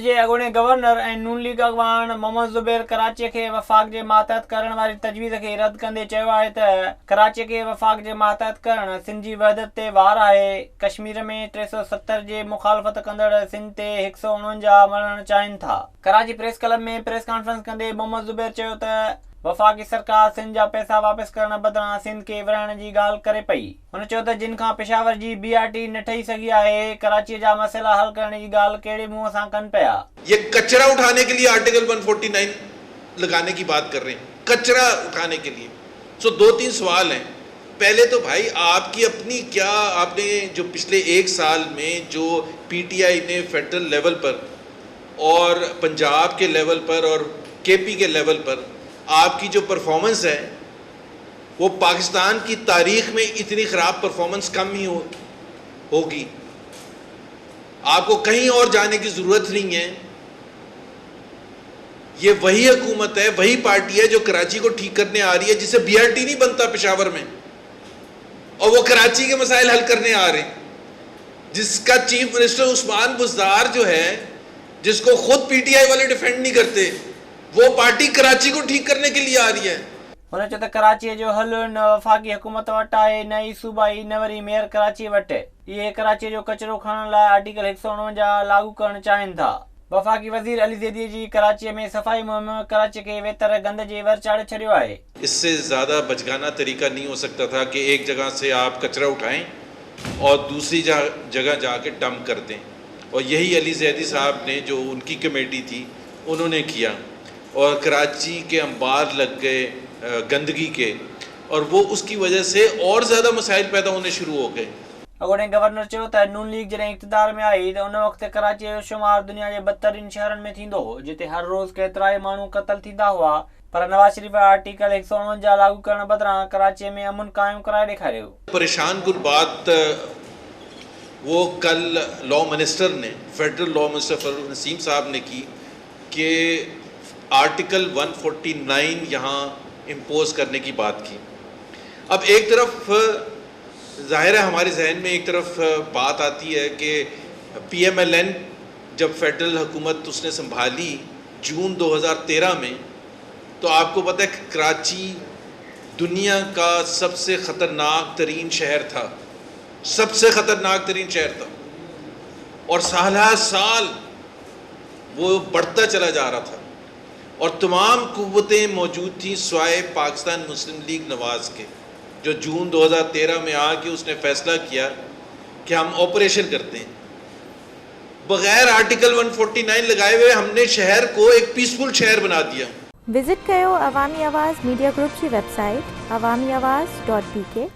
जे अॻूणे governor ऐं नून league अॻवान Mohammad Zubair Karachi खे वफ़ाक़ जे मातहत करण वारी तजवीज़ खे रद्द कंदे चयो आहे त कराची खे वफ़ाक़ जे मातहत करण सिंध जी वहदत ते वार आहे। कश्मीर में 370 जे मुखालफ़त कंदड़ सिंध ते 149 मरण चाहिनि था। कराची प्रेस क्लब में प्रेस कॉन्फ्रेंस कंदे मोहम्मद ज़ुबैर चयो त वफ़ाक़ी सरकार सिंध जा पैसा वापस करण बदिरां सिंध खे विरहाइण जी ॻाल्हि करे पई। हुन चयो त जिन खां पेशावर जी BRT न ठही सघी आहे, कराची जा मसइला हल करण जी ॻाल्हि कहिड़े मुंहं सां कनि पिया। ये कचरा उठाने के लिए आर्टिकल 149 लगाने की बात कर रहे हैं, कचरा उठाने के लिए। सो 2-3 सवाल हैं। पहले तो भाई आपकी अपनी क्या, आपने जो पिछले 1 साल में जो PTI ने फेडरल लेवल पर और पंजाब के लेवल पर और KP के लेवल पर आपकी जो परफॉर्मेंस है, वो पाकिस्तान की तारीख में इतनी ख़राब परफॉर्मेंस कम ही होगी। आपको कहीं और जाने की ज़रूरत नहीं है। ये वही हुकूमत है, वही पार्टी है जो कराची को ठीक करने आ रही है, जिसे BRT नहीं बनता पेशावर में, और वो कराची के मसाइल हल करने आ रहे हैं। जिसका चीफ मिनिस्टर उस्मान बुज़दार जो है, जिसको खुद PTI वाले डिफेंड नहीं करते, वो पार्टी कराची को ठीक करने के लिए आ रही है। हुन चयो त कराची जो हल न वफ़ाक़ी हुकूमत वटि आहे, न ई सूबाई, न वरी मेयर कराची वटि। इहे कराची जो कचरो खणण लाइ आर्टिकल 149 लागू करणु चाहिनि था। वफ़ाक़ी वज़ीर अली ज़ैदी जी कराची में सफ़ाई मुहिम कराची खे वेतर गंद जे वर चाढ़े छॾियो आहे। इससे ज़्यादा बचगाना तरीका नहीं हो सकता था कि एक जगह से आप कचरा उठाएं और दूसरी जगह जाके डंप कर दें, और यही अली ज़ैदी साहब ने, जो उनकी कमेटी थी, उन्होंने किया, और कराची के अंबार लग गए गंदगी के, और वो उसकी वजह से और ज़्यादा मसाइल पैदा होने शुरू हो गए। अॻूणे गवर्नर चयो त नून लीग जॾहिं इक़्तिदार में आई त उन वक़्तु कराची जो शुमार दुनिया जे बदतरीन शहरनि में थींदो हो, जिते हर रोज़ केतिरा ई माण्हू क़त्ल थींदा हुआ। पर नवाज शरीफ आर्टिकल 149 लागू करण बदिरां कराची में अमन क़ाइम कराए ॾेखारियो। परेशान कुन बात वो कल लॉ मिनिस्टर ने, federal law minister Farooq Naseem साहब ने की कि आर्टिकल 149 यहाँ इम्पोज करने की बात की। अब एक तरफ ज़ाहिर है हमारे जहन में एक तरफ बात आती है कि PMLN जब फेडरल हुकूमत उसने संभाली जून 2013 में, तो आपको पता है कराची दुनिया का सबसे ख़तरनाक तरीन शहर था, सबसे ख़तरनाक तरीन शहर था, और साल वो बढ़ता चला जा रहा था, और तमाम कुव्वतें मौजूद थीं स्वाए पाकिस्तान मुस्लिम लीग नवाज़ के, जो जून 2013 में आके उसने फैसला किया कि हम ऑपरेशन करते हैं। बगैर आर्टिकल 149 लगाए हुए हमने शहर को एक पीसफुल शहर बना दिया। विजिट कयो अवामी आवाज़ मीडिया ग्रुप की वेबसाइट awamiawaz.pk।